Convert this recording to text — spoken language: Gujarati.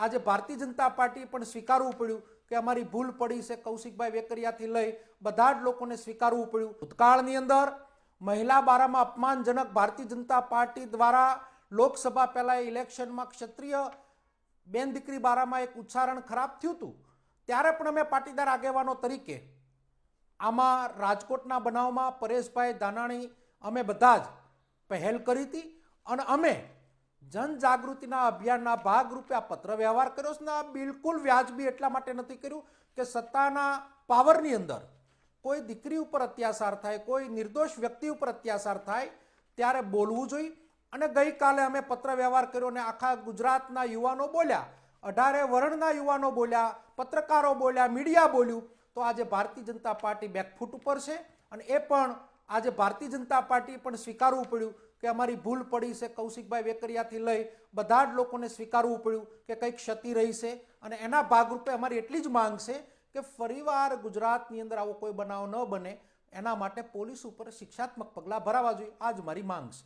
આજે ભારતીય જનતા પાર્ટી પણ સ્વીકારવું પડ્યું કે અમારી ભૂલ પડી છે। કૌશિકભાઈ વેકરિયાથી લઈ બધા જ લોકોને સ્વીકારવું પડ્યું। ભૂતકાળની અંદર મહિલા બારામાં અપમાનજનક ભારતીય જનતા પાર્ટી દ્વારા લોકસભા પહેલા ઇલેક્શનમાં ક્ષત્રિય બેન દીકરી બારામાં એક ઉચ્ચારણ ખરાબ થયું હતું, ત્યારે પણ અમે પાટીદાર આગેવાનો તરીકે આમાં રાજકોટના બનાવમાં પરેશભાઈ ધાનાણી અમે બધા જ પહેલ કરી હતી અને અમે જનજાગૃતિના અભિયાનના ભાગરૂપે આ પત્ર વ્યવહાર કર્યો છે। આ બિલકુલ વ્યાજબી એટલા માટે નથી કર્યું કે સત્તાના પાવરની અંદર કોઈ દીકરી ઉપર અત્યાચાર થાય, કોઈ નિર્દોષ વ્યક્તિ ઉપર અત્યાચાર થાય ત્યારે બોલવું જોઈએ। અને ગઈકાલે અમે પત્ર વ્યવહાર કર્યો અને આખા ગુજરાતના યુવાનો બોલ્યા, 18 વર્ણના યુવાનો બોલ્યા, પત્રકારો બોલ્યા, મીડિયા બોલ્યું, તો આજે ભારતીય જનતા પાર્ટી બેકફૂટ ઉપર છે। અને એ પણ આજે ભારતીય જનતા પાર્ટી પણ સ્વીકારવું પડ્યું કે અમારી ભૂલ પડી છે। કૌશિકભાઈ વેકરિયાથી લઈ બધા જ લોકોને સ્વીકારવું પડ્યું કે કંઈક ક્ષતિ રહી છે અને એના ભાગરૂપે અમારી એટલી જ માંગ છે કે ફરીવાર ગુજરાતની અંદર આવો કોઈ બનાવ ન બને, એના માટે પોલીસ ઉપર શિક્ષાત્મક પગલાં ભરાવા જોઈએ। આ જ મારી માંગ છે।